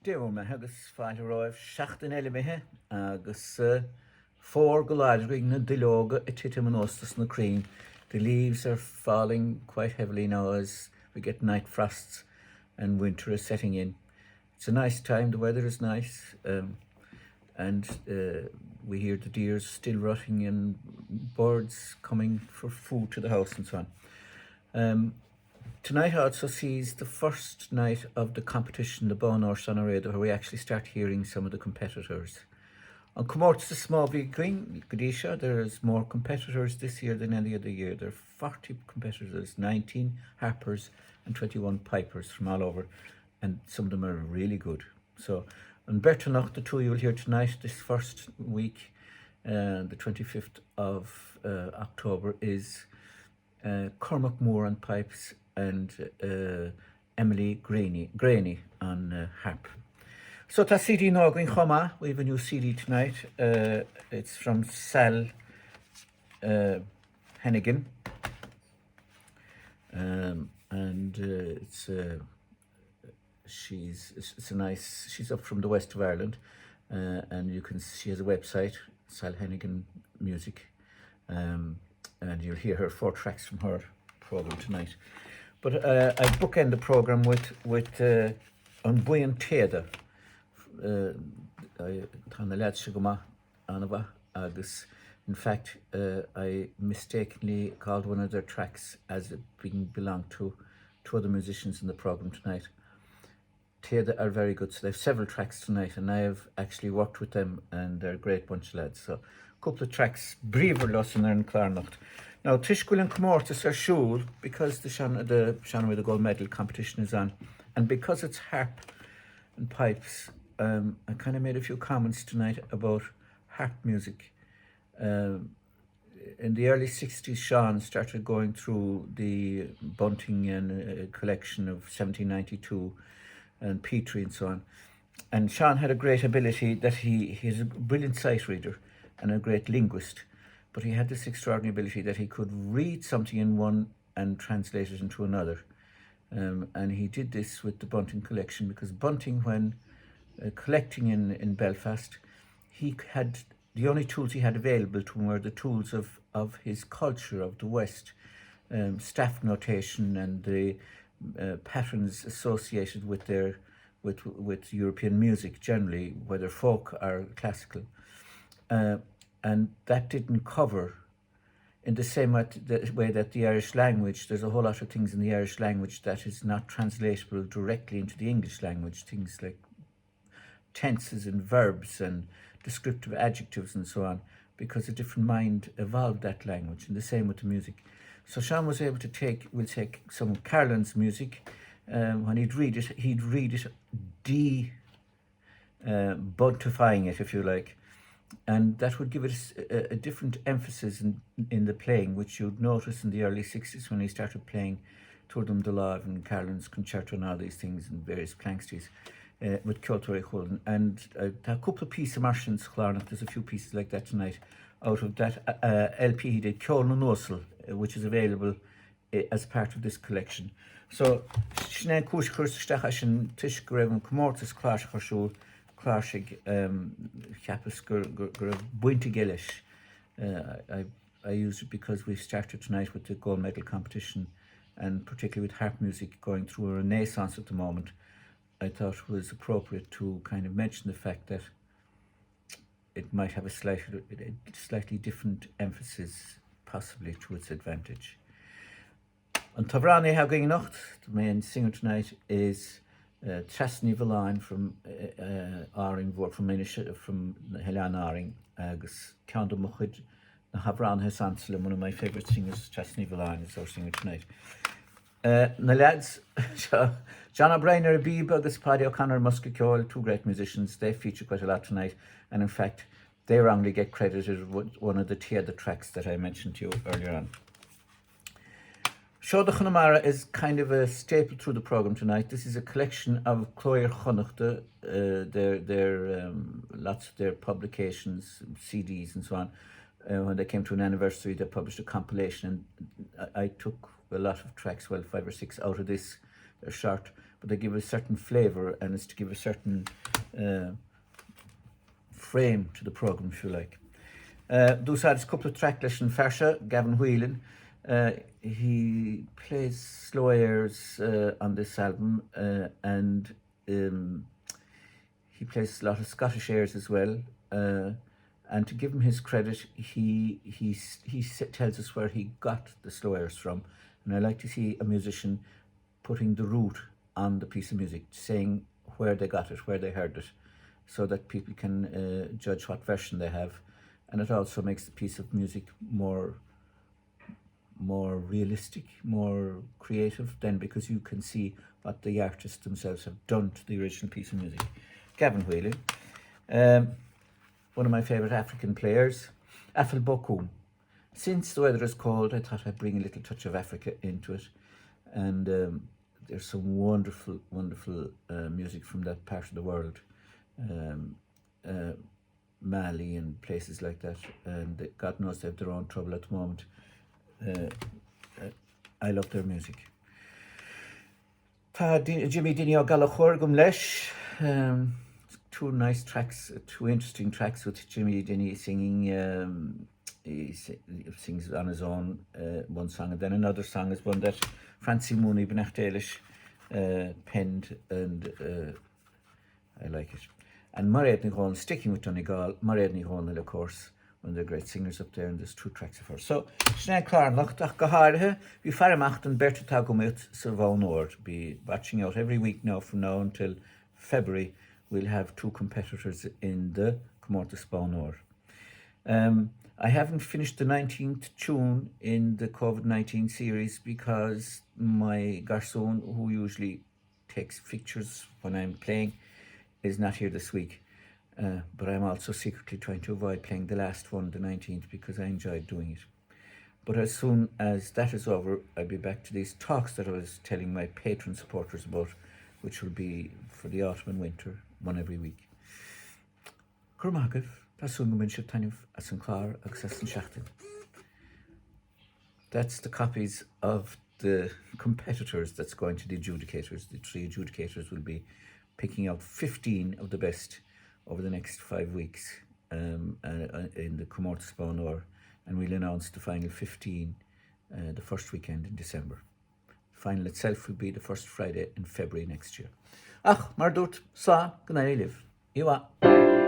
Déirme agus fáil roibh seaachtain eile mithe agus fór go láidring na duóga I titim an ostas na cream. The leaves are falling quite heavily now as we get night frosts and winter is setting in. It's a nice time, the weather is nice, and we hear the deers still rutting and birds coming for food to the house and so on. Tonight also sees the first night of the competition, the Bán Ársa where we actually start hearing some of the competitors. On Comórtas Small Big Green, Gadisha, there's more competitors this year than any other year. There are 40 competitors, 19 harpers and 21 pipers from all over, and some of them are really good. So, on Bertanach, the two you'll hear tonight, this first week, the 25th of October, is Cormac Moore on pipes and Emily Graney on harp. So tá CD nágainn chomá, we have a new CD tonight. It's from Sal Hennigan, and she's up from the west of Ireland, and she has a website, Sal Hennigan Music, and you'll hear her 4 tracks from her program tonight. But I bookend the program with An Buan Téada. Tá na lead se go maith anamh agus, in fact, I mistakenly called one of their tracks as it being belonged to two other musicians in the program tonight. Téada are very good, so they have several tracks tonight, and I have actually worked with them, and they're a great bunch of lads. So, a couple of tracks, Bríomhar Losan ar an Clárnacht. Now, Tuiscúil and Comórtas are siúil because the Seanaway the gold medal competition is on, and because it's harp and pipes. I kind of made a few comments tonight about harp music. In the early 60s, Sean started going through the Bunting and collection of 1792 and Petrie and so on. And Sean had a great ability that he's a brilliant sight reader and a great linguist, but he had this extraordinary ability that he could read something in one and translate it into another. And he did this with the Bunting collection, because Bunting, when collecting in Belfast, he had the only tools he had available to him were the tools of his culture of the West, staff notation and the patterns associated with with European music generally, whether folk or classical, and that didn't cover in the same way that the Irish language. There's a whole lot of things in the Irish language that is not translatable directly into the English language, things like tenses and verbs and descriptive adjectives and so on, because a different mind evolved that language, and the same with the music. So Sean was able to take some of Carlin's music, when he'd read it buntifying it, if you like, and that would give it a different emphasis in the playing, which you'd notice in the early 60s when he started playing Tuairim de Láimh and Carlin's concerto and all these things and various Planksties. With Kyoto Holden, and a couple of pieces of Martians Clark. There's a few pieces like that tonight out of that LP he did, Ceol na Nósal, which is available as part of this collection. So, Sinead Cúis Curstach sin Tish Greven Comórtas Clash Harshul Clashig Chiapas Gur Buinte Gillish. I used it because we started tonight with the gold medal competition, and particularly with harp music going through a renaissance at the moment. I thought it was appropriate to kind of mention the fact that it might have a slightly different emphasis, possibly to its advantage. On Tavrani Haging Nacht, the main singer tonight is Trasny Valine from Aring, from Helen Aring, agus Count of Muchid, na Havran Hassansalam, one of my favourite singers. Trasny Valine is our singer tonight. Na lads, John O'Brien or Abib agus Paddy O'Connor, Muskecoil, two great musicians. They feature quite a lot tonight, and in fact they wrongly get credited with one of the Téada tracks that I mentioned to you earlier on. Sean Connemara is kind of a staple through the program tonight. This is a collection of Clóir Connacht, their lots of their publications, CDs and so on. When they came to an anniversary, they published a compilation, and I took a lot of tracks, 5 or 6 out of this. They're short, but they give a certain flavour, and it's to give a certain frame to the programme, if you like. Dús had a couple of track leis an Farsha, Gavin Whelan. He plays slow airs on this album, and he plays a lot of Scottish airs as well. And to give him his credit, he tells us where he got the slow airs from. And I like to see a musician putting the root on the piece of music, saying where they got it, where they heard it, so that people can judge what version they have. And it also makes the piece of music more realistic, more creative then, because you can see what the artists themselves have done to the original piece of music. Gavin Whelan, one of my favourite African players. Afil Bokum. Since the weather is cold, I thought I'd bring a little touch of Africa into it. And there's some wonderful, wonderful music from that part of the world. Mali and places like that. And God knows they have their own trouble at the moment. I love their music. Tá Jimmy Dinio Galachor gum leis. Two nice tracks, two interesting tracks with Jimmy Dinny singing. He sings on his own one song, and then another song is one that Francie Mooney Benachdelish penned, and I like it. And Mairead Ní Dhomhnaill, sticking with Donegal, Mairead Ní Dhomhnaill, of course, one of the great singers up there, and there's two tracks of her. So, Sinead Clarnach, Dach Gaharhe, be Faramacht and Berta Tagumit Servaunord, be watching out every week now from now until February. We'll have two competitors in the Comórtas Spáinóir. I haven't finished the 19th tune in the COVID-19 series because my garçon, who usually takes pictures when I'm playing, is not here this week. But I'm also secretly trying to avoid playing the last one, the 19th, because I enjoyed doing it. But as soon as that is over, I'll be back to these talks that I was telling my patron supporters about, which will be for the autumn and winter, one every week. Curmagov, that's the copies of the competitors that's going to the adjudicators. The three adjudicators will be picking out 15 of the best over the next 5 weeks in the Comórtas Spáinóir, and we'll announce the final 15 the first weekend in December. The final itself will be the first Friday in February next year. Ach, mar dúirt, sa, gna live. Iwa.